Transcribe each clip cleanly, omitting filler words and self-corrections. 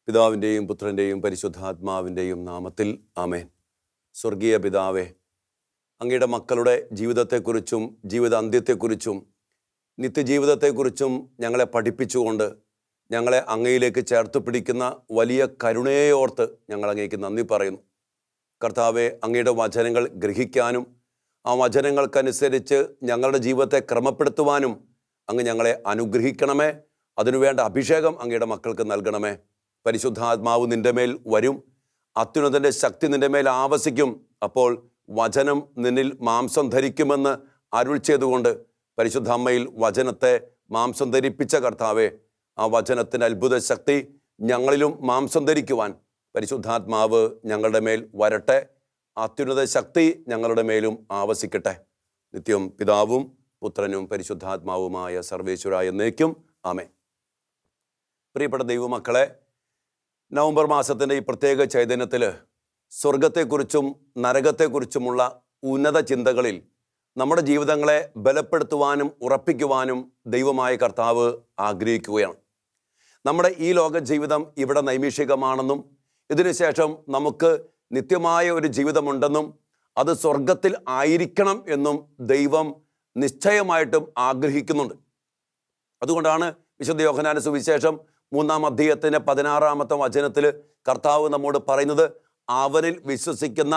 പിതാവിൻ്റെയും പുത്രൻ്റെയും പരിശുദ്ധാത്മാവിൻ്റെയും നാമത്തിൽ ആമേൻ. സ്വർഗീയ പിതാവേ, അങ്ങയുടെ മക്കളുടെ ജീവിതത്തെക്കുറിച്ചും ജീവിതാന്ത്യത്തെക്കുറിച്ചും നിത്യജീവിതത്തെക്കുറിച്ചും ഞങ്ങളെ പഠിപ്പിച്ചുകൊണ്ട് ഞങ്ങളെ അങ്ങയിലേക്ക് ചേർത്ത് പിടിക്കുന്ന വലിയ കരുണയെ ഓർത്ത് ഞങ്ങൾ അങ്ങേക്ക് നന്ദി പറയുന്നു. കർത്താവെ, അങ്ങയുടെ വചനങ്ങൾ ഗ്രഹിക്കാനും ആ വചനങ്ങൾക്കനുസരിച്ച് ഞങ്ങളുടെ ജീവിതത്തെ ക്രമപ്പെടുത്തുവാനും അങ്ങ് ഞങ്ങളെ അനുഗ്രഹിക്കണമേ. അതിനുവേണ്ട അഭിഷേകം അങ്ങയുടെ മക്കൾക്ക് നൽകണമേ. പരിശുദ്ധാത്മാവ് നിൻ്റെ മേൽ വരും, അത്യുന്നതൻ്റെ ശക്തി നിൻ്റെ മേൽ ആവസിക്കും. അപ്പോൾ വചനം നിന്നിൽ മാംസം ധരിക്കുമെന്ന് അരുൾ ചെയ്തുകൊണ്ട് പരിശുദ്ധ അമ്മയിൽ വചനത്തെ മാംസം ധരിപ്പിച്ച കർത്താവെ, ആ വചനത്തിൻ്റെ അത്ഭുത ശക്തി ഞങ്ങളിലും മാംസം ധരിക്കുവാൻ പരിശുദ്ധാത്മാവ് ഞങ്ങളുടെ മേൽ വരട്ടെ. അത്യുന്നത ശക്തി ഞങ്ങളുടെ മേലും ആവസിക്കട്ടെ. നിത്യം പിതാവും പുത്രനും പരിശുദ്ധാത്മാവുമായ സർവേശ്വരായ എന്നേക്കും ആമേൻ. പ്രിയപ്പെട്ട ദൈവമക്കളെ, നവംബർ മാസത്തിൻ്റെ ഈ പ്രത്യേക ചൈതന്യത്തിൽ സ്വർഗത്തെക്കുറിച്ചും നരകത്തെക്കുറിച്ചുമുള്ള ഉന്നത ചിന്തകളിൽ നമ്മുടെ ജീവിതങ്ങളെ ബലപ്പെടുത്തുവാനും ഉറപ്പിക്കുവാനും ദൈവമായ കർത്താവ് ആഗ്രഹിക്കുകയാണ്. നമ്മുടെ ഈ ലോക ജീവിതം ഇവിടെ നൈമിഷികമാണെന്നും ഇതിനുശേഷം നമുക്ക് നിത്യമായ ഒരു ജീവിതമുണ്ടെന്നും അത് സ്വർഗത്തിൽ ആയിരിക്കണം എന്നും ദൈവം നിശ്ചയമായിട്ടും ആഗ്രഹിക്കുന്നുണ്ട്. അതുകൊണ്ടാണ് വിശുദ്ധ യോഹന്നാന്റെ സുവിശേഷം 3-ാം അധ്യായത്തിൻ്റെ 16-ാമത്തെ വചനത്തിൽ കർത്താവ് നമ്മോട് പറയുന്നത്, അവനിൽ വിശ്വസിക്കുന്ന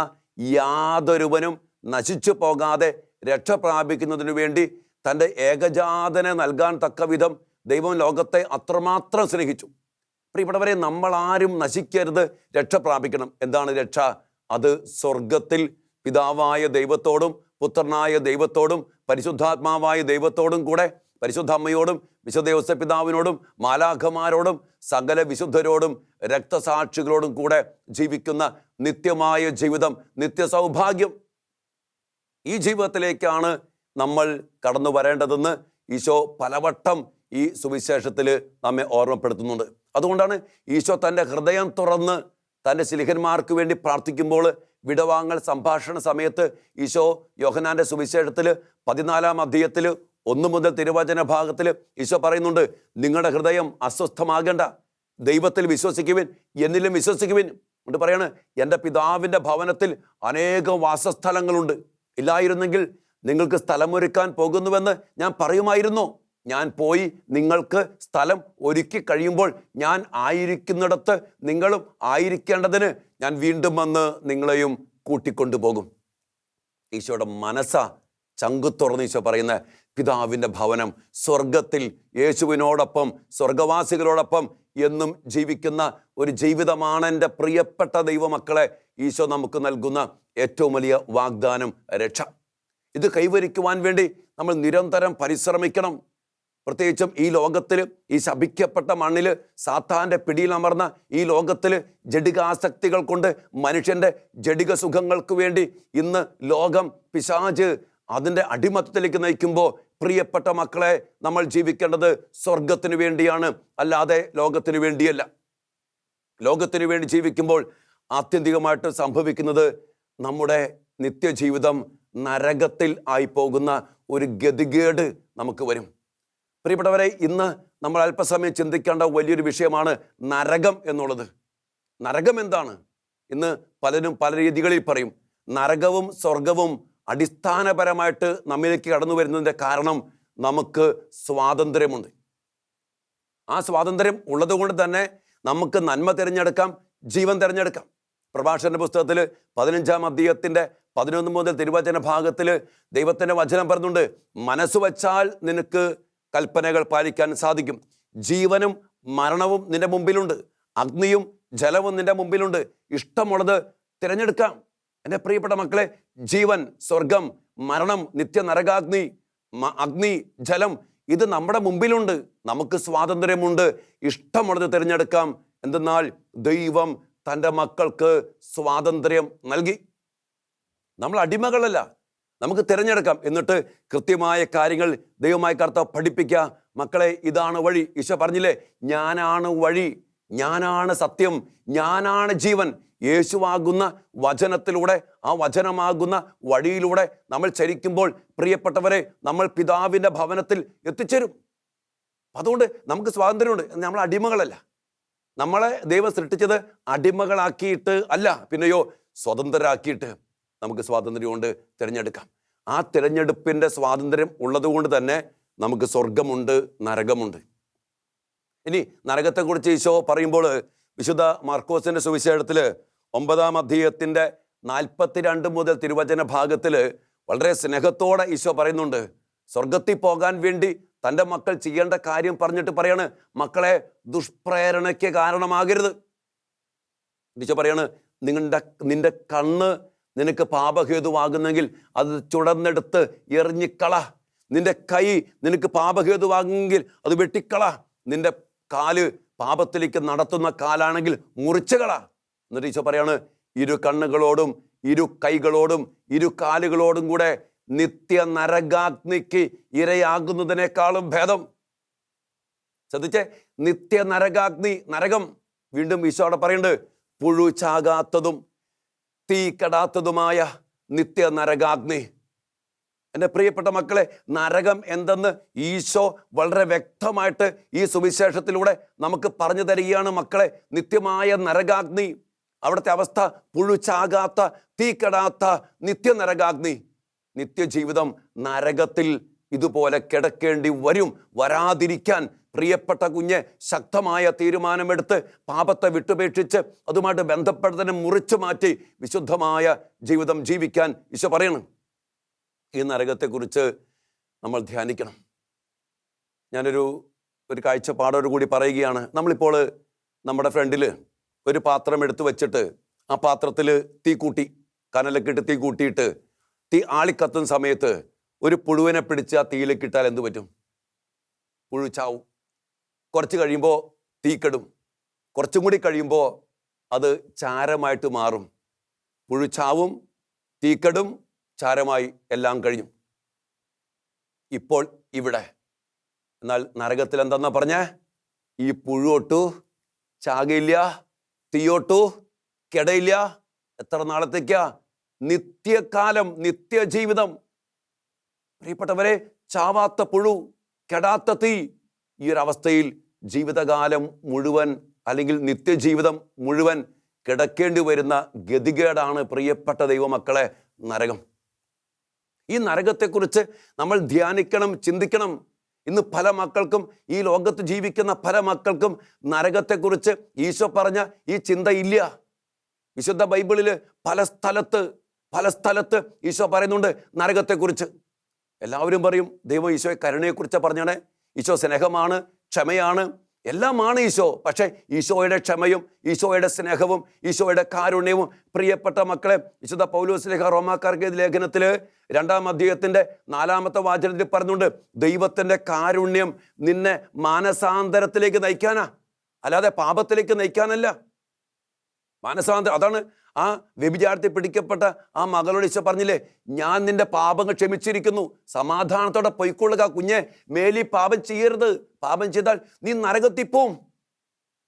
യാതൊരുവനും നശിച്ചു പോകാതെ രക്ഷ പ്രാപിക്കുന്നതിനു വേണ്ടി തൻ്റെ ഏകജാതനെ നൽകാൻ തക്ക വിധം ദൈവം ലോകത്തെ അത്രമാത്രം സ്നേഹിച്ചു. പ്രിയപ്പെട്ടവരെ, നമ്മളാരും നശിക്കരുത്, രക്ഷ പ്രാപിക്കണം. എന്താണ് രക്ഷ? അത് സ്വർഗത്തിൽ പിതാവായ ദൈവത്തോടും പുത്രനായ ദൈവത്തോടും പരിശുദ്ധാത്മാവായ ദൈവത്തോടും കൂടെ പരിശുദ്ധ അമ്മയോടും വിശുദ്ധ യോസേപ്പ് പിതാവിനോടും മാലാഖമാരോടും സകല വിശുദ്ധരോടും രക്തസാക്ഷികളോടും കൂടെ ജീവിക്കുന്ന നിത്യമായ ജീവിതം, നിത്യസൗഭാഗ്യം. ഈ ജീവിതത്തിലേക്കാണ് നമ്മൾ കടന്നു വരേണ്ടതെന്ന് ഈശോ പലവട്ടം ഈ സുവിശേഷത്തിൽ നമ്മെ ഓർമ്മപ്പെടുത്തുന്നുണ്ട്. അതുകൊണ്ടാണ് ഈശോ തൻ്റെ ഹൃദയം തുറന്ന് തൻ്റെ ശിഷ്യന്മാർക്ക് വേണ്ടി പ്രാർത്ഥിക്കുമ്പോൾ വിടവാങ്ങൽ സംഭാഷണ സമയത്ത് ഈശോ യോഹന്നാന്റെ സുവിശേഷത്തിൽ 14-ാം അധ്യായത്തിൽ 1 മുതൽ തിരുവചന ഭാഗത്തിൽ ഈശോ പറയുന്നുണ്ട്, നിങ്ങളുടെ ഹൃദയം അസ്വസ്ഥമാകേണ്ട, ദൈവത്തിൽ വിശ്വസിക്കുവിൻ, എന്നിലും വിശ്വസിക്കുവിൻ. എന്നിട്ട് പറയാണ്, എൻ്റെ പിതാവിൻ്റെ ഭവനത്തിൽ അനേകം വാസസ്ഥലങ്ങളുണ്ട്, ഇല്ലായിരുന്നെങ്കിൽ നിങ്ങൾക്ക് സ്ഥലമൊരുക്കാൻ പോകുന്നുവെന്ന് ഞാൻ പറയുമായിരുന്നു. ഞാൻ പോയി നിങ്ങൾക്ക് സ്ഥലം ഒരുക്കി കഴിയുമ്പോൾ ഞാൻ ആയിരിക്കുന്നിടത്ത് നിങ്ങളും ആയിരിക്കേണ്ടതിന് ഞാൻ വീണ്ടും വന്ന് നിങ്ങളെയും കൂട്ടിക്കൊണ്ടുപോകും. ഈശോയുടെ മനസ്സാ ചങ്കു തുറന്ന് ഈശോ പറയുന്ന പിതാവിൻ്റെ ഭവനം, സ്വർഗത്തിൽ യേശുവിനോടൊപ്പം സ്വർഗവാസികളോടൊപ്പം എന്നും ജീവിക്കുന്ന ഒരു ജീവിതമാണ് എൻ്റെ പ്രിയപ്പെട്ട ദൈവമക്കളെ ഈശോ നമുക്ക് നൽകുന്ന ഏറ്റവും വലിയ വാഗ്ദാനം, രക്ഷ. ഇത് കൈവരിക്കുവാൻ വേണ്ടി നമ്മൾ നിരന്തരം പരിശ്രമിക്കണം. പ്രത്യേകിച്ചും ഈ ലോകത്തിൽ, ഈ ശപിക്കപ്പെട്ട മണ്ണിൽ, സാത്താൻ്റെ പിടിയിൽ അമർന്ന ഈ ലോകത്തിൽ ജഡികാസക്തികൾ കൊണ്ട് മനുഷ്യൻ്റെ ജഡിക സുഖങ്ങൾക്ക് വേണ്ടി ഇന്ന് ലോകം, പിശാച് അതിൻ്റെ അടിമത്തത്തിലേക്ക് നയിക്കുമ്പോൾ പ്രിയപ്പെട്ട മക്കളെ, നമ്മൾ ജീവിക്കേണ്ടത് സ്വർഗത്തിന് വേണ്ടിയാണ്, അല്ലാതെ ലോകത്തിന് വേണ്ടിയല്ല. ലോകത്തിന് വേണ്ടി ജീവിക്കുമ്പോൾ ആത്യന്തികമായിട്ട് സംഭവിക്കുന്നത് നമ്മുടെ നിത്യജീവിതം നരകത്തിൽ ആയി പോകുന്ന ഒരു ഗതികേട് നമുക്ക് വരും. പ്രിയപ്പെട്ടവരെ, ഇന്ന് നമ്മൾ അല്പസമയം ചിന്തിക്കേണ്ട വലിയൊരു വിഷയമാണ് നരകം എന്നുള്ളത്. നരകം എന്താണ്? ഇന്ന് പലരും പല രീതികളിൽ പറയും. നരകവും സ്വർഗവും അടിസ്ഥാനപരമായിട്ട് നമ്മിലേക്ക് കടന്നു വരുന്നതിൻ്റെ കാരണം നമുക്ക് സ്വാതന്ത്ര്യമുണ്ട്. ആ സ്വാതന്ത്ര്യം ഉള്ളത് കൊണ്ട് തന്നെ നമുക്ക് നന്മ തിരഞ്ഞെടുക്കാം, ജീവൻ തിരഞ്ഞെടുക്കാം. പ്രഭാഷകന്റെ പുസ്തകത്തിൽ 15-ാം അധ്യായത്തിൻ്റെ 11 മുതൽ തിരുവചന ഭാഗത്തിൽ ദൈവത്തിൻ്റെ വചനം പറയുന്നുണ്ട്, മനസ്സ് വച്ചാൽ നിനക്ക് കൽപ്പനകൾ പാലിക്കാൻ സാധിക്കും. ജീവനും മരണവും നിന്റെ മുമ്പിലുണ്ട്, അഗ്നിയും ജലവും നിന്റെ മുമ്പിലുണ്ട്, ഇഷ്ടമുള്ളത് തിരഞ്ഞെടുക്കാം. എൻ്റെ പ്രിയപ്പെട്ട മക്കളെ, ജീവൻ, സ്വർഗം, മരണം, നിത്യ നരകാഗ്നി, അഗ്നി, ജലം, ഇത് നമ്മുടെ മുമ്പിലുണ്ട്. നമുക്ക് സ്വാതന്ത്ര്യമുണ്ട്, ഇഷ്ടമുള്ളത് തിരഞ്ഞെടുക്കാം. എന്തെന്നാൽ ദൈവം തൻ്റെ മക്കൾക്ക് സ്വാതന്ത്ര്യം നൽകി. നമ്മൾ അടിമകളല്ല, നമുക്ക് തിരഞ്ഞെടുക്കാം. എന്നിട്ട് കൃത്യമായ കാര്യങ്ങൾ ദൈവമായ കർത്താവ് പഠിപ്പിക്കുക. മക്കളെ, ഇതാണ് വഴി. ഈശോ പറഞ്ഞില്ലേ, ഞാനാണ് വഴി, ഞാനാണ് സത്യം, ഞാനാണ് ജീവൻ. യേശുവാകുന്ന വചനത്തിലൂടെ, ആ വചനമാകുന്ന വഴിയിലൂടെ നമ്മൾ ചരിക്കുമ്പോൾ പ്രിയപ്പെട്ടവരെ, നമ്മൾ പിതാവിൻ്റെ ഭവനത്തിൽ എത്തിച്ചേരും. അതുകൊണ്ട് നമുക്ക് സ്വാതന്ത്ര്യമുണ്ട്, നമ്മൾ അടിമകളല്ല. നമ്മളെ ദൈവം സൃഷ്ടിച്ചത് അടിമകളാക്കിയിട്ട് അല്ല, പിന്നെയോ സ്വതന്ത്രരാക്കിയിട്ട്. നമുക്ക് സ്വാതന്ത്ര്യമുണ്ട്, തിരഞ്ഞെടുക്കാം. ആ തിരഞ്ഞെടുപ്പിൻ്റെ സ്വാതന്ത്ര്യം ഉള്ളതുകൊണ്ട് തന്നെ നമുക്ക് സ്വർഗമുണ്ട്, നരകമുണ്ട്. ഇനി നരകത്തെക്കുറിച്ച് ഈശോ പറയുമ്പോൾ വിശുദ്ധ മാർക്കോസിൻ്റെ സുവിശേഷത്തിൽ 9-ാം അധ്യായത്തിൻ്റെ 42 മുതൽ തിരുവചന ഭാഗത്തിൽ വളരെ സ്നേഹത്തോടെ ഈശോ പറയുന്നുണ്ട്. സ്വർഗത്തിൽ പോകാൻ വേണ്ടി തൻ്റെ മക്കൾ ചെയ്യേണ്ട കാര്യം പറഞ്ഞിട്ട് പറയാണ്, മക്കളെ ദുഷ്പ്രേരണയ്ക്ക് കാരണമാകരുത്. ഈശോ പറയാണ്, നിന്റെ കണ്ണ് നിനക്ക് പാപഹേതുവാകുന്നെങ്കിൽ അത് ചുടന്നെടുത്ത് എറിഞ്ഞിക്കള. നിന്റെ കൈ നിനക്ക് പാപഹേതുവാകുമെങ്കിൽ അത് വെട്ടിക്കള. നിന്റെ കാല് പാപത്തിലേക്ക് നടത്തുന്ന കാലാണെങ്കിൽ മുറിച്ചുകള. എന്നിട്ട് ഈശോ പറയാണ്, ഇരു കണ്ണുകളോടും ഇരു കൈകളോടും ഇരു കാലുകളോടും കൂടെ നിത്യ നരകാഗ്നിക്ക് ഇരയാകുന്നതിനേക്കാളും ഭേദം. ശ്രദ്ധിച്ചേ, നിത്യ നരകാഗ്നി, നരകം. വീണ്ടും ഈശോ അവിടെ പറയുന്നുണ്ട്, പുഴു ചാകാത്തതും തീ കെടാത്തതുമായ നിത്യ നരകാഗ്നി. എൻ്റെ പ്രിയപ്പെട്ട മക്കളെ, നരകം എന്തെന്ന് ഈശോ വളരെ വ്യക്തമായിട്ട് ഈ സുവിശേഷത്തിലൂടെ നമുക്ക് പറഞ്ഞു തരികയാണ്. മക്കളെ, നിത്യമായ നരകാഗ്നി, അവിടുത്തെ അവസ്ഥ പുഴു ചാകാത്ത തീ കെടാത്ത നിത്യ നരകാഗ്നി. നിത്യജീവിതം നരകത്തിൽ ഇതുപോലെ കിടക്കേണ്ടി വരും. വരാതിരിക്കാൻ പ്രിയപ്പെട്ട കുഞ്ഞ് ശക്തമായ തീരുമാനമെടുത്ത് പാപത്തെ വിട്ടുപേക്ഷിച്ച് അതുമായിട്ട് ബന്ധപ്പെട്ടതിനെ മുറിച്ചു മാറ്റി വിശുദ്ധമായ ജീവിതം ജീവിക്കാൻ ഈശോ പറയണം. ഈ നരകത്തെക്കുറിച്ച് നമ്മൾ ധ്യാനിക്കണം. ഞാനൊരു കാഴ്ചപ്പാടോട് കൂടി പറയുകയാണ്. നമ്മളിപ്പോൾ നമ്മുടെ ഫ്രണ്ടിൽ ഒരു പാത്രം എടുത്ത് വെച്ചിട്ട് ആ പാത്രത്തിൽ തീ കൂട്ടി, കനലൊക്കെ ഇട്ട് തീ കൂട്ടിയിട്ട് തീ ആളിക്കത്തുന്ന സമയത്ത് ഒരു പുഴുവിനെ പിടിച്ച് ആ തീയിലേക്ക് ഇട്ടാൽ എന്ത് പറ്റും? പുഴു ചാവും. കുറച്ച് കഴിയുമ്പോൾ തീ കെടും. കുറച്ചും കൂടി കഴിയുമ്പോൾ അത് ചാരമായിട്ട് മാറും. പുഴു ചാവും, തീ കെടും, ചാരമായി എല്ലാം കഴിയും. ഇപ്പോൾ ഇവിടെ എന്നാൽ നരകത്തിൽ എന്തെന്നാ പറഞ്ഞേ? ഈ പുഴുവൊട്ടു ചാകയില്ല, തീയോട്ടു കെടയില്ല. എത്ര നാളത്തേക്കാ? നിത്യകാലം, നിത്യജീവിതം. പ്രിയപ്പെട്ടവരെ, ചാവാത്ത പുഴു, കെടാത്ത തീ. ഈ ഒരു അവസ്ഥയിൽ ജീവിതകാലം മുഴുവൻ അല്ലെങ്കിൽ നിത്യജീവിതം മുഴുവൻ കിടക്കേണ്ടി വരുന്ന ഗതികേടാണ് പ്രിയപ്പെട്ട ദൈവമക്കളെ നരകം. ഈ നരകത്തെക്കുറിച്ച് നമ്മൾ ധ്യാനിക്കണം, ചിന്തിക്കണം. ഇന്ന് പല മക്കൾക്കും, ഈ ലോകത്ത് ജീവിക്കുന്ന പല മക്കൾക്കും നരകത്തെക്കുറിച്ച് ഈശോ പറഞ്ഞ ഈ ചിന്തയില്ല. വിശുദ്ധ ബൈബിളിൽ പല സ്ഥലത്ത് ഈശോ പറയുന്നുണ്ട് നരകത്തെക്കുറിച്ച്. എല്ലാവരും പറയും ദൈവം ഈശോയെ കരുണയെക്കുറിച്ച് പറഞ്ഞാണ്, ഈശോ സ്നേഹമാണ്, ക്ഷമയാണ്, എല്ലാമാണ് ഈശോ. പക്ഷേ ഈശോയുടെ ക്ഷമയും ഈശോയുടെ സ്നേഹവും ഈശോയുടെ കാരുണ്യവും പ്രിയപ്പെട്ട മക്കളെ, വിശുദ്ധ പൗലോസ് റോമാക്കാർക്ക് ലേഖനത്തിൽ 2-ാം അധ്യായത്തിൻ്റെ 4-ാമത്തെ വാചനത്തിൽ പറഞ്ഞുകൊണ്ട്, ദൈവത്തിൻ്റെ കാരുണ്യം നിന്നെ മാനസാന്തരത്തിലേക്ക് നയിക്കാനാ, അല്ലാതെ പാപത്തിലേക്ക് നയിക്കാനല്ല. മാനസാന്തരം. അതാണ് ആ വ്യഭിചാരത്തിൽ പിടിക്കപ്പെട്ട ആ മകളോട് ഈശോ പറഞ്ഞില്ലേ, ഞാൻ നിന്റെ പാപങ്ങൾ ക്ഷമിച്ചിരിക്കുന്നു, സമാധാനത്തോടെ പൊയ്ക്കൊള്ളുക കുഞ്ഞെ, മേലി പാപം ചെയ്യരുത്, പാപം ചെയ്താൽ നീ നരകത്തിപ്പോവും.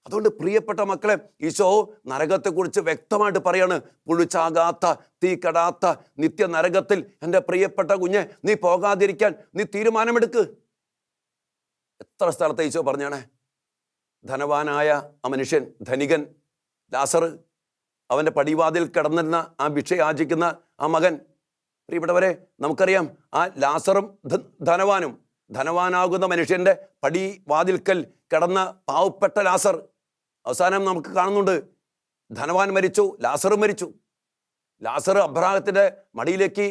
അതുകൊണ്ട് പ്രിയപ്പെട്ട മക്കളെ, ഈശോ നരകത്തെക്കുറിച്ച് വ്യക്തമായിട്ട് പറയാണ്, പുഴുചാകാത്ത തീ കെടാത്ത നിത്യ നരകത്തിൽ എൻ്റെ പ്രിയപ്പെട്ട കുഞ്ഞെ നീ പോകാതിരിക്കാൻ നീ തീരുമാനമെടുക്ക്. എത്ര സ്ഥലത്തെ ഈശോ പറഞ്ഞാണ്. ധനവാനായ ആ മനുഷ്യൻ, ധനികൻ ലാസർ, അവൻ്റെ പടിവാതിൽ കിടന്നിരുന്ന ആ ഭിക്ഷ യാചിക്കുന്ന ആ മകൻ. പ്രിയപ്പെട്ടവരെ, നമുക്കറിയാം ആ ലാസറും ധനവാനാകുന്ന മനുഷ്യൻ്റെ പടിവാതിൽക്കൽ കിടന്ന പാവപ്പെട്ട ലാസർ. അവസാനം നമുക്ക് കാണുന്നുണ്ട്, ധനവാൻ മരിച്ചു, ലാസറും മരിച്ചു. ലാസർ അബ്രാഹത്തിൻ്റെ മടിയിലേക്ക്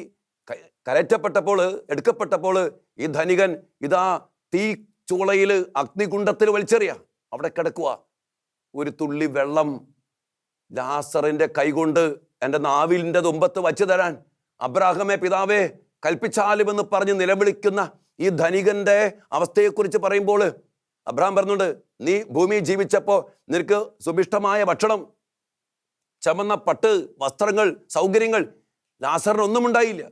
എടുക്കപ്പെട്ടപ്പോൾ ഈ ധനികൻ ഇതാ തീ ചൂളയിൽ അഗ്നികുണ്ഡത്തിൽ വലിച്ചെറിയ, അവിടെ കിടക്കുക. ഒരു തുള്ളി വെള്ളം ലാസറിന്റെ കൈകൊണ്ട് എൻ്റെ നാവിലിൻ്റെ തുമ്പത്ത് വച്ചു തരാൻ അബ്രാഹമേ പിതാവേ കൽപ്പിച്ചാലുമെന്ന് പറഞ്ഞ് നിലവിളിക്കുന്ന ഈ ധനികന്റെ അവസ്ഥയെക്കുറിച്ച് പറയുമ്പോൾ അബ്രാഹാം പറഞ്ഞുണ്ട്, നീ ഭൂമി ജീവിച്ചപ്പോൾ നിനക്ക് സുഭിഷ്ടമായ ഭക്ഷണം, ചമന്ന പട്ട്, വസ്ത്രങ്ങൾ, സൗകര്യങ്ങൾ. ലാസറിനൊന്നും ഉണ്ടായില്ല.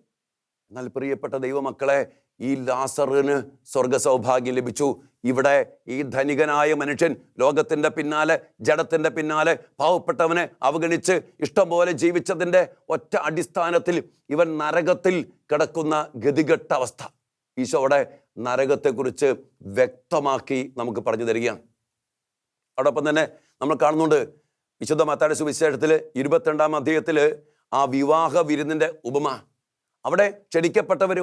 എന്നാൽ പ്രിയപ്പെട്ട ദൈവമക്കളെ, ഈ ലാസറിന് സ്വർഗ സൗഭാഗ്യം ലഭിച്ചു. ഇവിടെ ഈ ധനികനായ മനുഷ്യൻ ലോകത്തിൻ്റെ പിന്നാലെ, ജഡത്തിൻ്റെ പിന്നാലെ, പാവപ്പെട്ടവനെ അവഗണിച്ച് ഇഷ്ടം പോലെ ജീവിച്ചതിൻ്റെ ഒറ്റ അടിസ്ഥാനത്തിൽ ഇവൻ നരകത്തിൽ കിടക്കുന്ന ഗതികെട്ട അവസ്ഥ ഈശോയുടെ നരകത്തെക്കുറിച്ച് വ്യക്തമാക്കി നമുക്ക് പറഞ്ഞു തരികയാണ്. അതോടൊപ്പം തന്നെ നമ്മൾ കാണുന്നുണ്ട് വിശുദ്ധ മത്തായിയുടെ സുവിശേഷത്തിൽ 22-ാം അധ്യായത്തിൽ ആ വിവാഹ വിരുന്നിൻ്റെ ഉപമ. അവിടെ ക്ഷണിക്കപ്പെട്ടവർ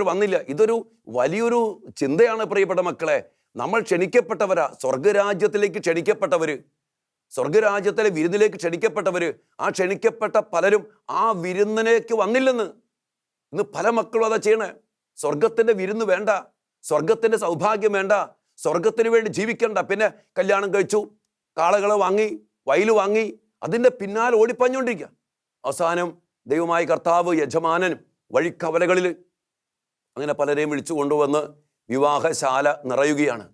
വന്നില്ല. ഇതൊരു വലിയൊരു ചിന്തയാണ് പ്രിയപ്പെട്ട മക്കളെ. നമ്മൾ ക്ഷണിക്കപ്പെട്ടവരാ, സ്വർഗരാജ്യത്തിലേക്ക് ക്ഷണിക്കപ്പെട്ടവർ, സ്വർഗരാജ്യത്തിലെ വിരുന്നിലേക്ക് ക്ഷണിക്കപ്പെട്ടവർ. ആ ക്ഷണിക്കപ്പെട്ട പലരും ആ വിരുന്നിലേക്ക് വന്നില്ലെന്ന്. ഇന്ന് പല മക്കളും അതാ ചെയ്യണേ. സ്വർഗത്തിൻ്റെ വിരുന്ന് വേണ്ട, സ്വർഗത്തിൻ്റെ സൗഭാഗ്യം വേണ്ട, സ്വർഗത്തിന് വേണ്ടി ജീവിക്കണ്ട. പിന്നെ കല്യാണം കഴിച്ചു, കാളകളെ വാങ്ങി, വയൽ വാങ്ങി, അതിൻ്റെ പിന്നാലെ ഓടിപ്പഞ്ഞുകൊണ്ടിരിക്കുക. അവസാനം ദൈവമായ കർത്താവ് യജമാനൻ വഴിക്കവലകളിൽ അങ്ങനെ പലരെയും വിളിച്ചു കൊണ്ടുവന്ന് വിവാഹശാല നിറയുകയാണ്.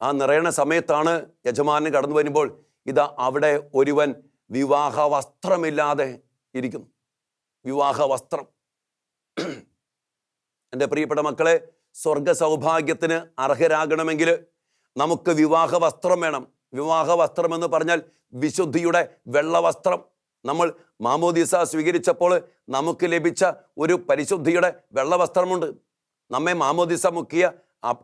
ആ നിറയണ സമയത്താണ് യജമാനൻ കടന്നു വരുമ്പോൾ ഇതാ അവിടെ ഒരുവൻ വിവാഹ വസ്ത്രമില്ലാതെ ഇരിക്കുന്നു. വിവാഹ വസ്ത്രം. എൻ്റെ പ്രിയപ്പെട്ട മക്കളെ, സ്വർഗ സൗഭാഗ്യത്തിന് അർഹരാകണമെങ്കിൽ നമുക്ക് വിവാഹ വസ്ത്രം വേണം. വിവാഹ വസ്ത്രം എന്ന് പറഞ്ഞാൽ വിശുദ്ധിയുടെ വെള്ളവസ്ത്രം. നമ്മൾ മാമോദീസ സ്വീകരിച്ചപ്പോൾ നമുക്ക് ലഭിച്ച ഒരു പരിശുദ്ധിയുടെ വെള്ളവസ്ത്രമുണ്ട്. നമ്മെ മാമോദീസ മുക്കിയ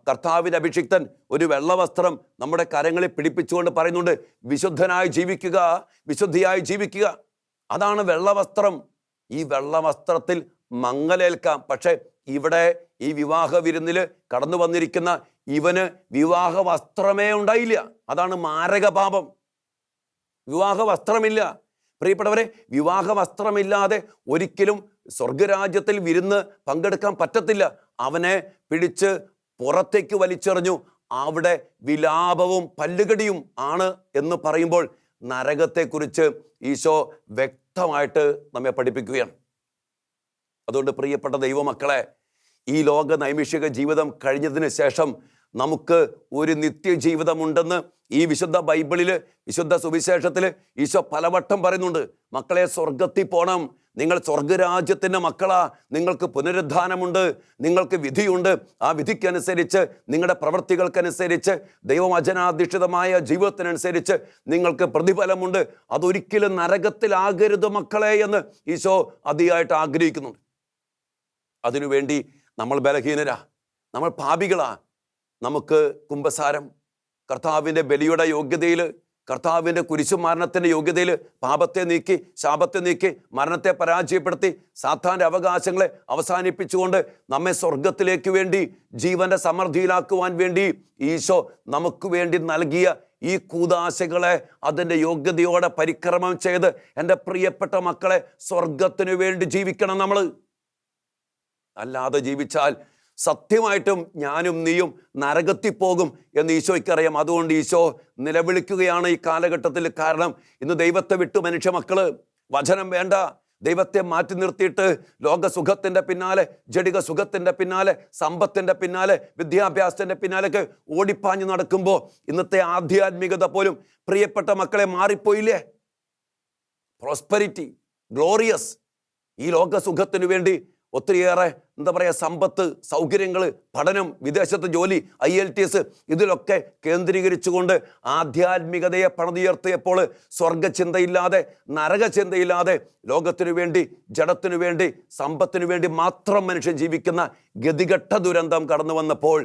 കർത്താവിൻ്റെ അഭിഷിക്തൻ ഒരു വെള്ളവസ്ത്രം നമ്മുടെ കരങ്ങളിൽ പിടിപ്പിച്ചുകൊണ്ട് പറയുന്നുണ്ട്, വിശുദ്ധനായി ജീവിക്കുക, വിശുദ്ധിയായി ജീവിക്കുക. അതാണ് വെള്ളവസ്ത്രം. ഈ വെള്ളവസ്ത്രത്തിൽ മങ്ങലേൽക്കാം. പക്ഷെ ഇവിടെ ഈ വിവാഹ വിരുന്നിൽ കടന്നു വന്നിരിക്കുന്ന ഇവന് വിവാഹ വസ്ത്രമേ ഉണ്ടായില്ല. അതാണ് മാരക പാപം. വിവാഹ വസ്ത്രമില്ല. പ്രിയപ്പെട്ടവരെ, വിവാഹ വസ്ത്രമില്ലാതെ ഒരിക്കലും സ്വർഗരാജ്യത്തിൽ വിരുന്ന് പങ്കെടുക്കാൻ പറ്റത്തില്ല. അവനെ പിടിച്ച് പുറത്തേക്ക് വലിച്ചെറിഞ്ഞു. അവിടെ വിലാപവും പല്ലുകടിയും ആണ് എന്ന് പറയുമ്പോൾ നരകത്തെക്കുറിച്ച് ഈശോ വ്യക്തമായിട്ട് നമ്മെ പഠിപ്പിക്കുകയാണ്. അതുകൊണ്ട് പ്രിയപ്പെട്ട ദൈവമക്കളെ, ഈ ലോക നൈമിഷിക ജീവിതം കഴിഞ്ഞതിന് ശേഷം നമുക്ക് ഒരു നിത്യജീവിതമുണ്ടെന്ന് ഈ വിശുദ്ധ ബൈബിളിൽ, വിശുദ്ധ സുവിശേഷത്തിൽ ഈശോ പലവട്ടം പറയുന്നുണ്ട്. മക്കളെ, സ്വർഗത്തിൽ പോകണം, നിങ്ങൾ സ്വർഗരാജ്യത്തിൻ്റെ മക്കളാ, നിങ്ങൾക്ക് പുനരുദ്ധാനമുണ്ട്, നിങ്ങൾക്ക് വിധിയുണ്ട്. ആ വിധിക്കനുസരിച്ച്, നിങ്ങളുടെ പ്രവൃത്തികൾക്കനുസരിച്ച്, ദൈവവചനാധിഷ്ഠിതമായ ജീവിതത്തിനനുസരിച്ച് നിങ്ങൾക്ക് പ്രതിഫലമുണ്ട്. അതൊരിക്കലും നരകത്തിലാകരുത് മക്കളെ എന്ന് ഈശോ അതിയായിട്ട് ആഗ്രഹിക്കുന്നുണ്ട്. അതിനുവേണ്ടി നമ്മൾ ബലഹീനരാ, നമ്മൾ പാപികളാ. നമുക്ക് കുമ്പസാരം, കർത്താവിൻ്റെ ബലിയുടെ യോഗ്യതയിൽ, കർത്താവിൻ്റെ കുരിശുമരണത്തിൻ്റെ യോഗ്യതയിൽ പാപത്തെ നീക്കി, ശാപത്തെ നീക്കി, മരണത്തെ പരാജയപ്പെടുത്തി, സാത്താൻ്റെ അവകാശങ്ങളെ അവസാനിപ്പിച്ചുകൊണ്ട് നമ്മെ സ്വർഗത്തിലേക്ക് വേണ്ടി, ജീവന്റെ സമൃദ്ധിയിലാക്കുവാൻ വേണ്ടി ഈശോ നമുക്ക് വേണ്ടി നൽകിയ ഈ കൂദാശകളെ അതിൻ്റെ യോഗ്യതയോടെ പരിക്രമം ചെയ്ത് എൻ്റെ പ്രിയപ്പെട്ട മക്കളെ, സ്വർഗത്തിനു വേണ്ടി ജീവിക്കണം നമ്മൾ. അല്ലാതെ ജീവിച്ചാൽ സത്യമായിട്ടും ഞാനും നീയും നരകത്തിൽ പോകും എന്ന് ഈശോയ്ക്കറിയാം. അതുകൊണ്ട് ഈശോ നിലവിളിക്കുകയാണ് ഈ കാലഘട്ടത്തിൽ. കാരണം ഇന്ന് ദൈവത്തെ വിട്ടു മനുഷ്യ മക്കള് വചനം വേണ്ട, ദൈവത്തെ മാറ്റി നിർത്തിയിട്ട് ലോകസുഖത്തിൻ്റെ പിന്നാലെ, ജഡിക സുഖത്തിൻ്റെ പിന്നാലെ, സമ്പത്തിൻ്റെ പിന്നാലെ, വിദ്യാഭ്യാസത്തിൻ്റെ പിന്നാലൊക്കെ ഓടിപ്പാഞ്ഞു നടക്കുമ്പോൾ ഇന്നത്തെ ആധ്യാത്മികത പോലും പ്രിയപ്പെട്ട മക്കളെ മാറിപ്പോയില്ലേ? പ്രോസ്പെരിറ്റി, ഗ്ലോറിയസ്, ഈ ലോകസുഖത്തിനു വേണ്ടി ഒത്തിരിയേറെ സമ്പത്ത്, സൗകര്യങ്ങൾ, പഠനം, വിദേശത്ത് ജോലി, IELTS ഇതിലൊക്കെ കേന്ദ്രീകരിച്ചുകൊണ്ട് ആധ്യാത്മികതയെ പണിതുയർത്തിയപ്പോൾ സ്വർഗചിന്തയില്ലാതെ, നരകചിന്തയില്ലാതെ, ലോകത്തിനു വേണ്ടി, ജഡത്തിനു വേണ്ടി, സമ്പത്തിനു വേണ്ടി മാത്രം മനുഷ്യൻ ജീവിക്കുന്ന ഗതികെട്ട ദുരന്തം കടന്നു വന്നപ്പോൾ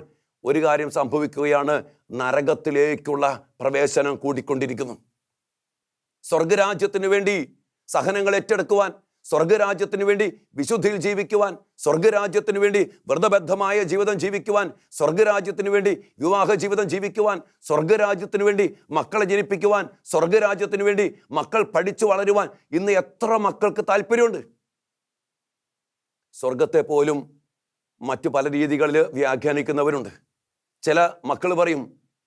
ഒരു കാര്യം സംഭവിക്കുകയാണ്, നരകത്തിലേക്കുള്ള പ്രവേശനം കൂടിക്കൊണ്ടിരിക്കുന്നു. സ്വർഗരാജ്യത്തിനു വേണ്ടി സഹനങ്ങൾ ഏറ്റെടുക്കുവാൻ, സ്വർഗരാജ്യത്തിന് വേണ്ടി വിശുദ്ധിയിൽ ജീവിക്കുവാൻ, സ്വർഗരാജ്യത്തിന് വേണ്ടി വ്രതബദ്ധമായ ജീവിതം ജീവിക്കുവാൻ, സ്വർഗരാജ്യത്തിന് വേണ്ടി വിവാഹ ജീവിതം ജീവിക്കുവാൻ, സ്വർഗരാജ്യത്തിന് വേണ്ടി മക്കളെ ജനിപ്പിക്കുവാൻ, സ്വർഗരാജ്യത്തിന് വേണ്ടി മക്കൾ പഠിച്ചു വളരുവാൻ ഇന്ന് എത്ര മക്കൾക്ക് താല്പര്യമുണ്ട്? സ്വർഗത്തെ പോലും മറ്റു പല രീതികളിൽ വ്യാഖ്യാനിക്കുന്നവരുണ്ട്. ചില മക്കൾ പറയും,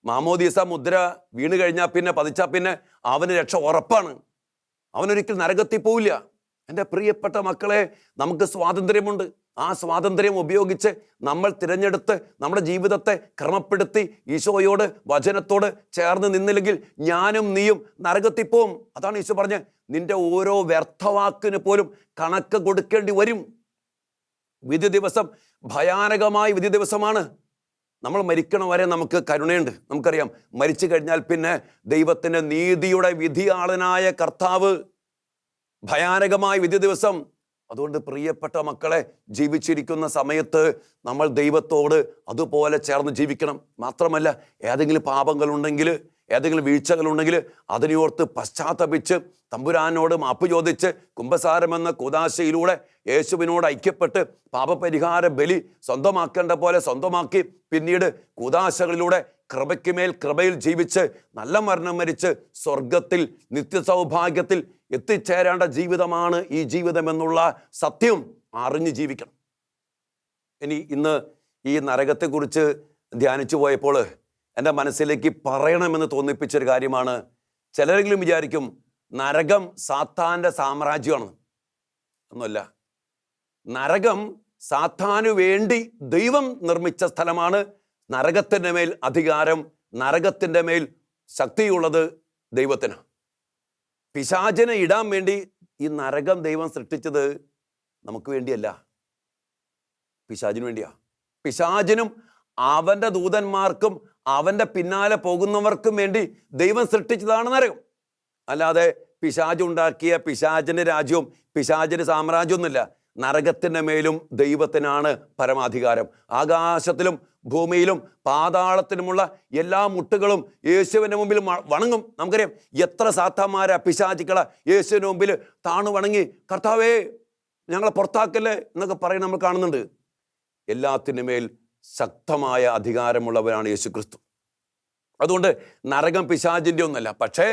മാമോദീസ മുദ്ര വീണ് കഴിഞ്ഞാൽ പിന്നെ, പതിച്ചാൽ പിന്നെ അവന് രക്ഷ ഉറപ്പാണ്, അവനൊരിക്കൽ നരകത്തിൽ പോവില്ല. എൻ്റെ പ്രിയപ്പെട്ട മക്കളെ, നമുക്ക് സ്വാതന്ത്ര്യമുണ്ട്. ആ സ്വാതന്ത്ര്യം ഉപയോഗിച്ച് നമ്മൾ തിരഞ്ഞെടുത്ത് നമ്മുടെ ജീവിതത്തെ ക്രമപ്പെടുത്തി ഈശോയോട്, വചനത്തോട് ചേർന്ന് നിന്നില്ലെങ്കിൽ ഞാനും നീയും നരകത്തിൽ പോവും. അതാണ് ഈശോ പറഞ്ഞ്, നിന്റെ ഓരോ വ്യർത്ഥവാക്കിന് പോലും കണക്ക് കൊടുക്കേണ്ടി വരും. വിധി ദിവസം ഭയാനകമായ വിധി ദിവസമാണ്. നമ്മൾ മരിക്കണ വരെ നമുക്ക് കരുണയുണ്ട്. നമുക്കറിയാം, മരിച്ചു കഴിഞ്ഞാൽ പിന്നെ ദൈവത്തിൻ്റെ നീതിയുടെ വിധിയാളനായ കർത്താവ്, ഭയാനകമായ വിധി ദിവസം. അതുകൊണ്ട് പ്രിയപ്പെട്ട മക്കളെ, ജീവിച്ചിരിക്കുന്ന സമയത്ത് നമ്മൾ ദൈവത്തോട് അതുപോലെ ചേർന്ന് ജീവിക്കണം. മാത്രമല്ല, ഏതെങ്കിലും പാപങ്ങളുണ്ടെങ്കിൽ, ഏതെങ്കിലും വീഴ്ചകളുണ്ടെങ്കിൽ അതിനെയോർത്ത് പശ്ചാത്തപിച്ച് തമ്പുരാനോട് മാപ്പ് ചോദിച്ച് കുമ്പസാരമെന്ന കൂദാശയിലൂടെ യേശുവിനോട് ഐക്യപ്പെട്ട് പാപപരിഹാര ബലി സ്വന്തമാക്കേണ്ട പോലെ സ്വന്തമാക്കി പിന്നീട് കൂദാശകളിലൂടെ കൃപയ്ക്ക് മേൽ കൃപയിൽ ജീവിച്ച് നല്ല മരണം മരിച്ച് സ്വർഗത്തിൽ നിത്യസൗഭാഗ്യത്തിൽ എത്തിച്ചേരേണ്ട ജീവിതമാണ് ഈ ജീവിതമെന്നുള്ള സത്യം അറിഞ്ഞ് ജീവിക്കണം. ഇന്ന് ഈ നരകത്തെക്കുറിച്ച് ധ്യാനിച്ചു പോയപ്പോൾ എൻ്റെ മനസ്സിലേക്ക് പറയണമെന്ന് തോന്നിപ്പിച്ചൊരു കാര്യമാണ്, ചിലരെങ്കിലും വിചാരിക്കും നരകം സാത്താൻ്റെ സാമ്രാജ്യമാണ്. ഒന്നുമല്ല. നരകം സാത്താനു വേണ്ടി ദൈവം നിർമ്മിച്ച സ്ഥലമാണ്. നരകത്തിൻ്റെ മേൽ അധികാരം, നരകത്തിൻ്റെ മേൽ ശക്തിയുള്ളത് ദൈവത്തിന്. പിശാചിനെ ഇടാൻ വേണ്ടി ഈ നരകം ദൈവം സൃഷ്ടിച്ചത് നമുക്ക് വേണ്ടിയല്ല, പിശാചിന് വേണ്ടിയാ. പിശാചിനും അവൻ്റെ ദൂതന്മാർക്കും അവൻ്റെ പിന്നാലെ പോകുന്നവർക്കും വേണ്ടി ദൈവം സൃഷ്ടിച്ചതാണ് നരകം. അല്ലാതെ പിശാച് ഉണ്ടാക്കിയ പിശാചിൻ്റെ രാജ്യവും പിശാചിൻ്റെ സാമ്രാജ്യമൊന്നുമില്ല. നരകത്തിൻ്റെ മേലും ദൈവത്തിനാണ് പരമാധികാരം. ആകാശത്തിലും ഭൂമിയിലും പാതാളത്തിലുമുള്ള എല്ലാ മുട്ടുകളും യേശുവിൻ്റെ മുമ്പിൽ വണങ്ങും. നമുക്കറിയാം എത്ര സാത്താന്മാരാ പിശാചുക്കളാ യേശുവിൻ്റെ മുമ്പിൽ താണു വണങ്ങി കർത്താവേ ഞങ്ങളെ പുറത്താക്കല്ലേ എന്നൊക്കെ പറയും നമ്മൾ കാണുന്നുണ്ട്. എല്ലാത്തിൻ്റെ മേൽ ശക്തമായ അധികാരമുള്ളവരാണ് യേശു ക്രിസ്തു. അതുകൊണ്ട് നരകം പിശാചിൻ്റെ ഒന്നല്ല. പക്ഷേ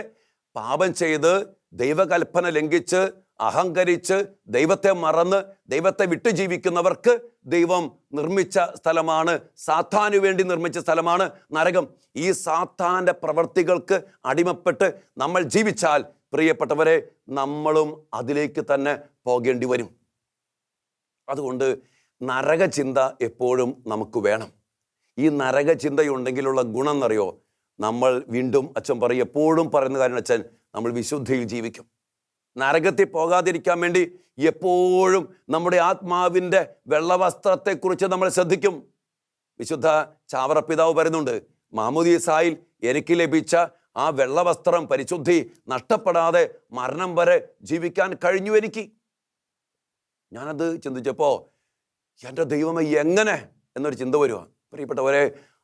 പാപം ചെയ്ത് ദൈവകൽപ്പന ലംഘിച്ച് അഹങ്കരിച്ച് ദൈവത്തെ മറന്ന് ദൈവത്തെ വിട്ടു ജീവിക്കുന്നവർക്ക് ദൈവം നിർമ്മിച്ച സ്ഥലമാണ്, സാത്താനു വേണ്ടി നിർമ്മിച്ച സ്ഥലമാണ് നരകം. ഈ സാത്താൻ്റെ പ്രവൃത്തികൾക്ക് അടിമപ്പെട്ട് നമ്മൾ ജീവിച്ചാൽ പ്രിയപ്പെട്ടവരെ നമ്മളും അതിലേക്ക് തന്നെ പോകേണ്ടി വരും. അതുകൊണ്ട് നരകചിന്ത എപ്പോഴും നമുക്ക് വേണം. ഈ നരകചിന്തയുണ്ടെങ്കിലുള്ള ഗുണം എന്നറിയോ? നമ്മൾ വീണ്ടും അച്ഛൻ പറയും, എപ്പോഴും പറയുന്ന കാര്യം അച്ഛൻ, നമ്മൾ വിശുദ്ധിയിൽ ജീവിക്കും. നരകത്തിൽ പോകാതിരിക്കാൻ വേണ്ടി എപ്പോഴും നമ്മുടെ ആത്മാവിൻ്റെ വെള്ളവസ്ത്രത്തെക്കുറിച്ച് നമ്മൾ ശ്രദ്ധിക്കും. വിശുദ്ധ ചാവറപ്പിതാവ് പറയുന്നുണ്ട്, മാമോദീസായിൽ എനിക്ക് ലഭിച്ച ആ വെള്ളവസ്ത്രം പരിശുദ്ധി നഷ്ടപ്പെടാതെ മരണം വരെ ജീവിക്കാൻ കഴിഞ്ഞു എനിക്ക്. ഞാനത് ചിന്തിച്ചപ്പോൾ എൻ്റെ ദൈവമേ എങ്ങനെ എന്നൊരു ചിന്ത വരുക. പ്രിയപ്പെട്ടവരെ,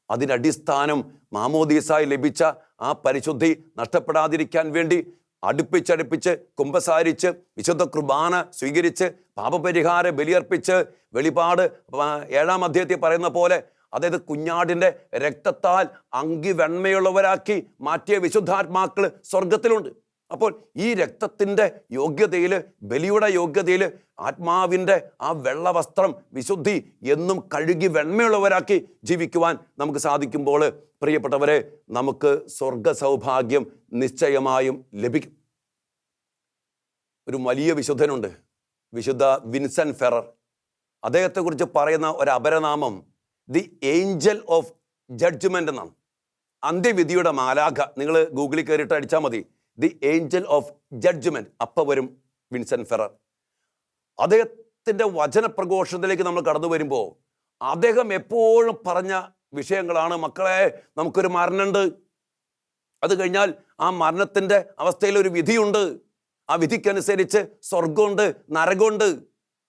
അതിനടിസ്ഥാനം മാമോദീസായി ലഭിച്ച ആ പരിശുദ്ധി നഷ്ടപ്പെടാതിരിക്കാൻ വേണ്ടി അടുപ്പിച്ചടുപ്പിച്ച് കുമ്പസാരിച്ച് വിശുദ്ധ കുർബാന സ്വീകരിച്ച് പാപപരിഹാര ബലിയർപ്പിച്ച് വെളിപാട് 7-ാം അധ്യായത്തിൽ പറയുന്ന പോലെ, അതായത് കുഞ്ഞാടിൻ്റെ രക്തത്താൽ അങ്കി വെണ്മയുള്ളവരാക്കി മാറ്റിയ വിശുദ്ധാത്മാക്കൾ സ്വർഗത്തിലുണ്ട്. അപ്പോൾ ഈ രക്തത്തിൻ്റെ യോഗ്യതയിൽ, ബലിയുടെ യോഗ്യതയിൽ ആത്മാവിൻ്റെ ആ വെള്ളവസ്ത്രം വിശുദ്ധി എന്നും കഴുകി വെണ്മയുള്ളവരാക്കി ജീവിക്കുവാൻ നമുക്ക് സാധിക്കുമ്പോൾ പ്രിയപ്പെട്ടവരെ, നമുക്ക് സ്വർഗ സൗഭാഗ്യം നിശ്ചയമായും ലഭിക്കും. ഒരു വലിയ വിശുദ്ധനുണ്ട്, വിശുദ്ധ വിൻസെൻ്റ് ഫെറർ. അദ്ദേഹത്തെക്കുറിച്ച് പറയുന്ന ഒരു അപരനാമം ദി ഏഞ്ചൽ ഓഫ് ജഡ്ജ്മെൻ്റ് എന്നാണ്. അന്ത്യവിധിയുടെ മാലാഖ. നിങ്ങൾ ഗൂഗിളിൽ കയറിയിട്ട് അടിച്ചാൽ മതി, ദി ഏഞ്ചൽ ഓഫ് ജഡ്ജ്മെൻറ്റ്. അപ്പം വരും വിൻസെൻ്റ് ഫെറർ. അദ്ദേഹത്തിൻ്റെ വചനപ്രഘോഷണത്തിലേക്ക് നമ്മൾ കടന്നു വരുമ്പോൾ അദ്ദേഹം എപ്പോഴും പറഞ്ഞ വിഷയങ്ങളാണ്, മക്കളെ നമുക്കൊരു മരണമുണ്ട്, അത് കഴിഞ്ഞാൽ ആ മരണത്തിൻ്റെ അവസ്ഥയിൽ ഒരു വിധിയുണ്ട്, ആ വിധിക്കനുസരിച്ച് സ്വർഗമുണ്ട് നരകമുണ്ട്.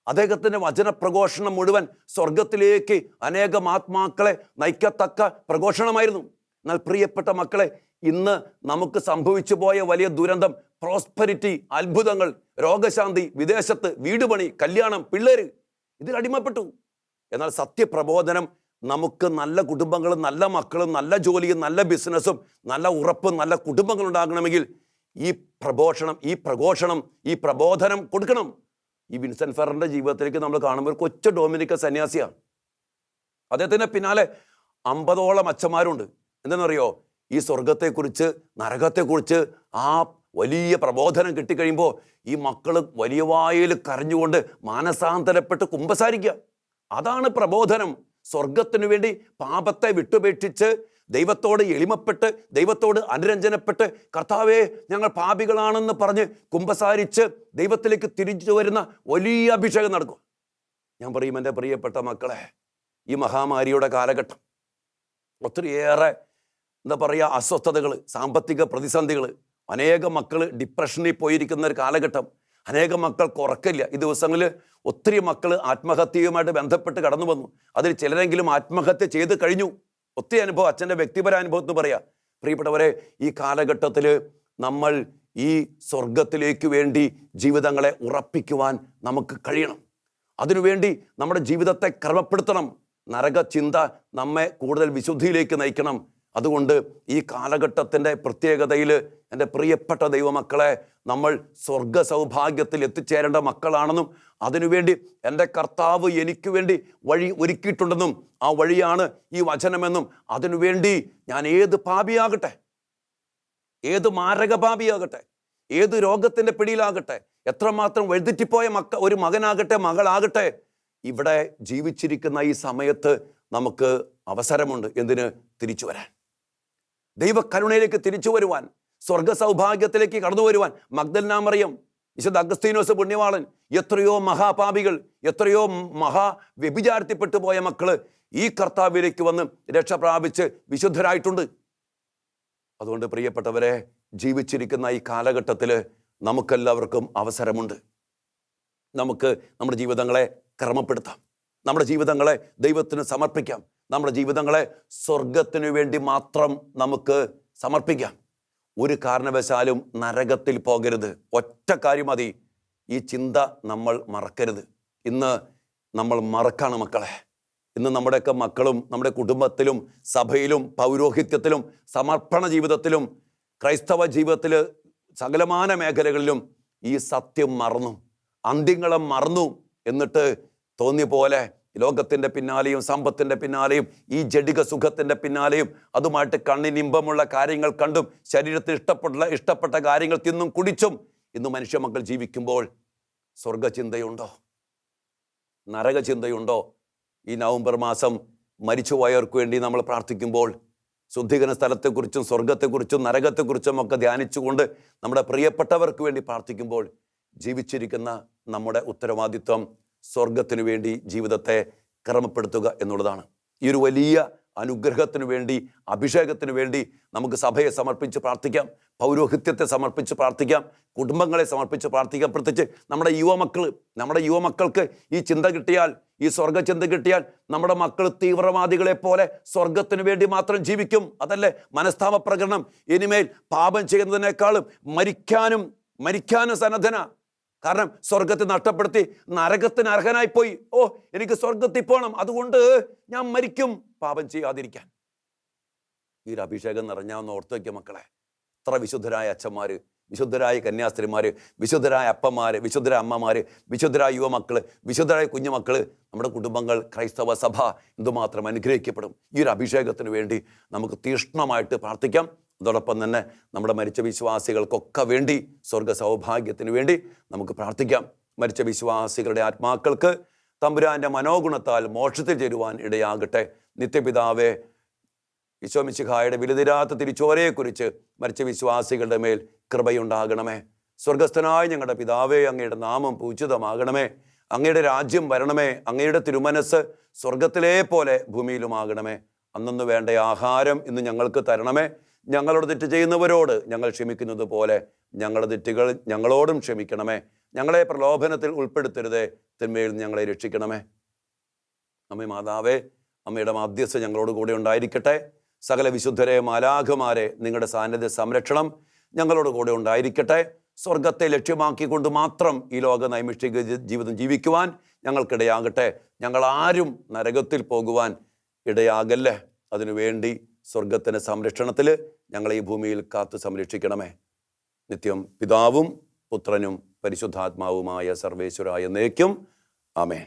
അദ്ദേഹത്തിൻ്റെ വചനപ്രഘോഷണം മുഴുവൻ സ്വർഗത്തിലേക്ക് അനേകം ആത്മാക്കളെ നയിക്കത്തക്ക പ്രഘോഷണമായിരുന്നു. എന്നാൽ പ്രിയപ്പെട്ട മക്കളെ, ഇന്ന് നമുക്ക് സംഭവിച്ചു പോയ വലിയ ദുരന്തം, പ്രോസ്പെരിറ്റി, അത്ഭുതങ്ങൾ, രോഗശാന്തി, വിദേശത്ത് വീട് പണി, കല്യാണം, പിള്ളേര്, ഇതിൽ അടിമപ്പെട്ടു. എന്നാൽ സത്യപ്രബോധനം നമുക്ക് നല്ല കുടുംബങ്ങളും നല്ല മക്കളും നല്ല ജോലിയും നല്ല ബിസിനസ്സും നല്ല ഉറപ്പും നല്ല കുടുംബങ്ങളും ഉണ്ടാകണമെങ്കിൽ ഈ പ്രഘോഷണം ഈ പ്രബോധനം കൊടുക്കണം. ഈ വിൻസെൻ്റ് ഫെററിൻ്റെ ജീവിതത്തിലേക്ക് നമ്മൾ കാണുമ്പോൾ കൊച്ചു ഡൊമിനിക്ക സന്യാസിയാണ്. അദ്ദേഹത്തിൻ്റെ പിന്നാലെ 50ഓളം അച്ഛന്മാരുണ്ട്. എന്തെന്നറിയോ? ഈ സ്വർഗത്തെക്കുറിച്ച് നരകത്തെക്കുറിച്ച് ആ വലിയ പ്രബോധനം കിട്ടിക്കഴിയുമ്പോൾ ഈ മക്കൾ വലിയ വായിൽ കരഞ്ഞുകൊണ്ട് മാനസാന്തരപ്പെട്ട് കുമ്പസാരിക്കുക. അതാണ് പ്രബോധനം. സ്വർഗത്തിനു വേണ്ടി പാപത്തെ വിട്ടുപേക്ഷിച്ച് ദൈവത്തോട് എളിമപ്പെട്ട് ദൈവത്തോട് അനുരഞ്ജനപ്പെട്ട് കർത്താവേ ഞങ്ങൾ പാപികളാണെന്ന് പറഞ്ഞ് കുമ്പസാരിച്ച് ദൈവത്തിലേക്ക് തിരിച്ചു വരുന്ന വലിയ അഭിഷേകം നടക്കും. ഞാൻ പറയും, എൻ്റെ പ്രിയപ്പെട്ട മക്കളെ, ഈ മഹാമാരിയുടെ കാലഘട്ടം ഒത്തിരിയേറെ അസ്വസ്ഥതകൾ, സാമ്പത്തിക പ്രതിസന്ധികൾ, അനേകം മക്കൾ ഡിപ്രഷനിൽ പോയിരിക്കുന്ന ഒരു കാലഘട്ടം, അനേകം മക്കൾക്ക് ഉറക്കമില്ല. ഈ ദിവസങ്ങളിൽ ഒത്തിരി മക്കൾ ആത്മഹത്യയുമായിട്ട് ബന്ധപ്പെട്ട് കടന്നു വന്നു. അതിൽ ചിലരെങ്കിലും ആത്മഹത്യ ചെയ്ത് കഴിഞ്ഞു. ഒത്തിരി അനുഭവം, അച്ഛൻ്റെ വ്യക്തിപര അനുഭവത്തിൽ പറയാം. പ്രിയപ്പെട്ടവരെ, ഈ കാലഘട്ടത്തിൽ നമ്മൾ ഈ സ്വർഗത്തിലേക്ക് വേണ്ടി ജീവിതങ്ങളെ ഉറപ്പിക്കുവാൻ നമുക്ക് കഴിയണം. അതിനുവേണ്ടി നമ്മുടെ ജീവിതത്തെ ക്രമപ്പെടുത്തണം. നരകചിന്ത നമ്മെ കൂടുതൽ വിശുദ്ധിയിലേക്ക് നയിക്കണം. അതുകൊണ്ട് ഈ കാലഘട്ടത്തിൻ്റെ പ്രത്യേകതയിൽ എൻ്റെ പ്രിയപ്പെട്ട ദൈവമക്കളെ, നമ്മൾ സ്വർഗ സൗഭാഗ്യത്തിൽ എത്തിച്ചേരേണ്ട മക്കളാണെന്നും അതിനുവേണ്ടി എൻ്റെ കർത്താവ് എനിക്ക് വേണ്ടി വഴി ഒരുക്കിയിട്ടുണ്ടെന്നും ആ വഴിയാണ് ഈ വചനമെന്നും അതിനുവേണ്ടി ഞാൻ ഏത് പാപിയാകട്ടെ, ഏത് മാരക പാപിയാകട്ടെ, ഏത് രോഗത്തിൻ്റെ പിടിയിലാകട്ടെ, എത്രമാത്രം വഴുതിറ്റിപ്പോയ ഒരു മകനാകട്ടെ, മകളാകട്ടെ, ഇവിടെ ജീവിച്ചിരിക്കുന്ന ഈ സമയത്ത് നമുക്ക് അവസരമുണ്ട്. എന്തിന്? തിരിച്ചു വരാൻ, ദൈവകരുണയിലേക്ക് തിരിച്ചു വരുവാൻ, സ്വർഗ സൗഭാഗ്യത്തിലേക്ക് കടന്നു വരുവാൻ. മഗ്ദലന മറിയം, വിശുദ്ധ അഗസ്തീനോസ് പുണ്യവാളൻ, എത്രയോ മഹാപാപികൾ, എത്രയോ വ്യഭിചാരത്തിൽപ്പെട്ടു പോയ മക്കള് ഈ കർത്താവിലേക്ക് വന്ന് രക്ഷ പ്രാപിച്ച് വിശുദ്ധരായിട്ടുണ്ട്. അതുകൊണ്ട് പ്രിയപ്പെട്ടവരെ, ജീവിച്ചിരിക്കുന്ന ഈ കാലഘട്ടത്തിൽ നമുക്കെല്ലാവർക്കും അവസരമുണ്ട്. നമുക്ക് നമ്മുടെ ജീവിതങ്ങളെ ക്രമപ്പെടുത്താം, നമ്മുടെ ജീവിതങ്ങളെ ദൈവത്തിന് സമർപ്പിക്കാം, നമ്മുടെ ജീവിതങ്ങളെ സ്വർഗത്തിനു വേണ്ടി മാത്രം നമുക്ക് സമർപ്പിക്കാം. ഒരു കാരണവശാലും നരകത്തിൽ പോകരുത്. ഒറ്റ കാര്യം മതി, ഈ ചിന്ത നമ്മൾ മറക്കരുത്. ഇന്ന് നമ്മൾ മറക്കാണ് മക്കളെ. ഇന്ന് നമ്മുടെയൊക്കെ മക്കളും നമ്മുടെ കുടുംബത്തിലും സഭയിലും പൗരോഹിത്യത്തിലും സമർപ്പണ ജീവിതത്തിലും ക്രൈസ്തവ ജീവിതത്തിൽ സകലമാന മേഖലകളിലും ഈ സത്യം മറന്നു, അന്ത്യങ്ങളും മറന്നു. എന്നിട്ട് തോന്നിയ പോലെ ലോകത്തിൻ്റെ പിന്നാലെയും സമ്പത്തിൻ്റെ പിന്നാലെയും ഈ ജഡിക സുഖത്തിൻ്റെ പിന്നാലെയും അതുമായിട്ട് കണ്ണിനിമ്പമുള്ള കാര്യങ്ങൾ കണ്ടും ശരീരത്തിൽ ഇഷ്ടപ്പെട്ട കാര്യങ്ങൾ തിന്നും കുടിച്ചും ഇന്ന് മനുഷ്യ മക്കൾ ജീവിക്കുമ്പോൾ സ്വർഗചിന്തയുണ്ടോ, നരകചിന്തയുണ്ടോ? ഈ നവംബർ മാസം മരിച്ചുപോയവർക്ക് വേണ്ടി നമ്മൾ പ്രാർത്ഥിക്കുമ്പോൾ ശുദ്ധീകരണ സ്ഥലത്തെക്കുറിച്ചും സ്വർഗത്തെക്കുറിച്ചും നരകത്തെക്കുറിച്ചും ഒക്കെ ധ്യാനിച്ചുകൊണ്ട് നമ്മുടെ പ്രിയപ്പെട്ടവർക്ക് വേണ്ടി പ്രാർത്ഥിക്കുമ്പോൾ ജീവിച്ചിരിക്കുന്ന നമ്മുടെ ഉത്തരവാദിത്വം സ്വർഗത്തിനു വേണ്ടി ജീവിതത്തെ ക്രമപ്പെടുത്തുക എന്നുള്ളതാണ്. ഈ ഒരു വലിയ അനുഗ്രഹത്തിനു വേണ്ടി, അഭിഷേകത്തിനു വേണ്ടി നമുക്ക് സഭയെ സമർപ്പിച്ച് പ്രാർത്ഥിക്കാം, പൗരോഹിത്യത്തെ സമർപ്പിച്ച് പ്രാർത്ഥിക്കാം, കുടുംബങ്ങളെ സമർപ്പിച്ച് പ്രാർത്ഥിക്കാം. പ്രത്യേകിച്ച് നമ്മുടെ യുവമക്കൾക്ക് ഈ ചിന്ത കിട്ടിയാൽ, ഈ സ്വർഗചിന്ത കിട്ടിയാൽ നമ്മുടെ മക്കൾ തീവ്രവാദികളെ പോലെ സ്വർഗത്തിനു വേണ്ടി മാത്രം ജീവിക്കും. അതല്ലേ മനസ്താപ പ്രകടനം? ഇനിമേൽ പാപം ചെയ്യുന്നതിനേക്കാളും മരിക്കാനും സന്നദ്ധന. കാരണം സ്വർഗത്തെ നഷ്ടപ്പെടുത്തി നരകത്തിന് അർഹനായിപ്പോയി. എനിക്ക് സ്വർഗത്തിൽ പോകണം, അതുകൊണ്ട് ഞാൻ മരിക്കും പാപം ചെയ്യാതിരിക്കാൻ. ഈ ഒരു അഭിഷേകം നിറഞ്ഞാന്ന് ഓർത്ത് വയ്ക്കുക മക്കളെ. എത്ര വിശുദ്ധരായ അച്ഛന്മാര്, വിശുദ്ധരായ കന്യാസ്ത്രീമാര്, വിശുദ്ധരായ അപ്പന്മാര്, വിശുദ്ധരായ അമ്മമാര്, വിശുദ്ധരായ യുവമക്കള്, വിശുദ്ധരായ കുഞ്ഞുമക്കള്, നമ്മുടെ കുടുംബങ്ങൾ, ക്രൈസ്തവ സഭ എന്തുമാത്രം അനുഗ്രഹിക്കപ്പെടും. ഈ ഒരു അഭിഷേകത്തിന് വേണ്ടി നമുക്ക് തീഷ്ണമായിട്ട് പ്രാർത്ഥിക്കാം. അതോടൊപ്പം തന്നെ നമ്മുടെ മരിച്ച വിശ്വാസികൾക്കൊക്കെ വേണ്ടി, സ്വർഗ സൗഭാഗ്യത്തിന് വേണ്ടി നമുക്ക് പ്രാർത്ഥിക്കാം. മരിച്ച വിശ്വാസികളുടെ ആത്മാക്കൾക്ക് തമ്പുരാന്റെ മനോഗുണത്താൽ മോക്ഷത്തിൽ ചേരുവാൻ ഇടയാകട്ടെ. നിത്യപിതാവേ, ഈശോ മിശിഹായുടെ വിലതിരാത്ത തിരിച്ചോരയെക്കുറിച്ച് മരിച്ച വിശ്വാസികളുടെ മേൽ കൃപയുണ്ടാകണമേ. സ്വർഗസ്ഥനായ ഞങ്ങളുടെ പിതാവേ, അങ്ങയുടെ നാമം പൂജിതമാകണമേ. അങ്ങയുടെ രാജ്യം വരണമേ. അങ്ങയുടെ തിരുമനസ് സ്വർഗത്തിലെ പോലെ ഭൂമിയിലുമാകണമേ. അന്നു വേണ്ട ആഹാരം ഇന്ന് ഞങ്ങൾക്ക് തരണമേ. ഞങ്ങളോട് തെറ്റ് ചെയ്യുന്നവരോട് ഞങ്ങൾ ക്ഷമിക്കുന്നത് പോലെ ഞങ്ങളുടെ തെറ്റുകൾ ഞങ്ങളോടും ക്ഷമിക്കണമേ. ഞങ്ങളെ പ്രലോഭനത്തിൽ ഉൾപ്പെടുത്തരുതേ, തിന്മയിൽ ഞങ്ങളെ രക്ഷിക്കണമേ. അമ്മേ മാതാവേ, അമ്മയുടെ മാധ്യസ്ഥ ഞങ്ങളോട് കൂടെ ഉണ്ടായിരിക്കട്ടെ. സകല വിശുദ്ധരെ, മാലാഖമാരെ, നിങ്ങളുടെ സാന്നിധ്യ സംരക്ഷണം ഞങ്ങളോട് കൂടെ ഉണ്ടായിരിക്കട്ടെ. സ്വർഗത്തെ ലക്ഷ്യമാക്കിക്കൊണ്ട് മാത്രം ഈ ലോക നൈമിഷ്ഠിക ജീവിതം ജീവിക്കുവാൻ ഞങ്ങൾക്കിടയാകട്ടെ. ഞങ്ങളാരും നരകത്തിൽ പോകുവാൻ ഇടയാകല്ലേ. അതിനുവേണ്ടി സ്വർഗത്തിൻ്റെ സംരക്ഷണത്തിൽ ഞങ്ങളെ ഈ ഭൂമിയിൽ കാത്തു സംരക്ഷിക്കണമേ. നിത്യം പിതാവും പുത്രനും പരിശുദ്ധാത്മാവുമായ സർവേശ്വരായ എന്നേക്കും ആമേൻ.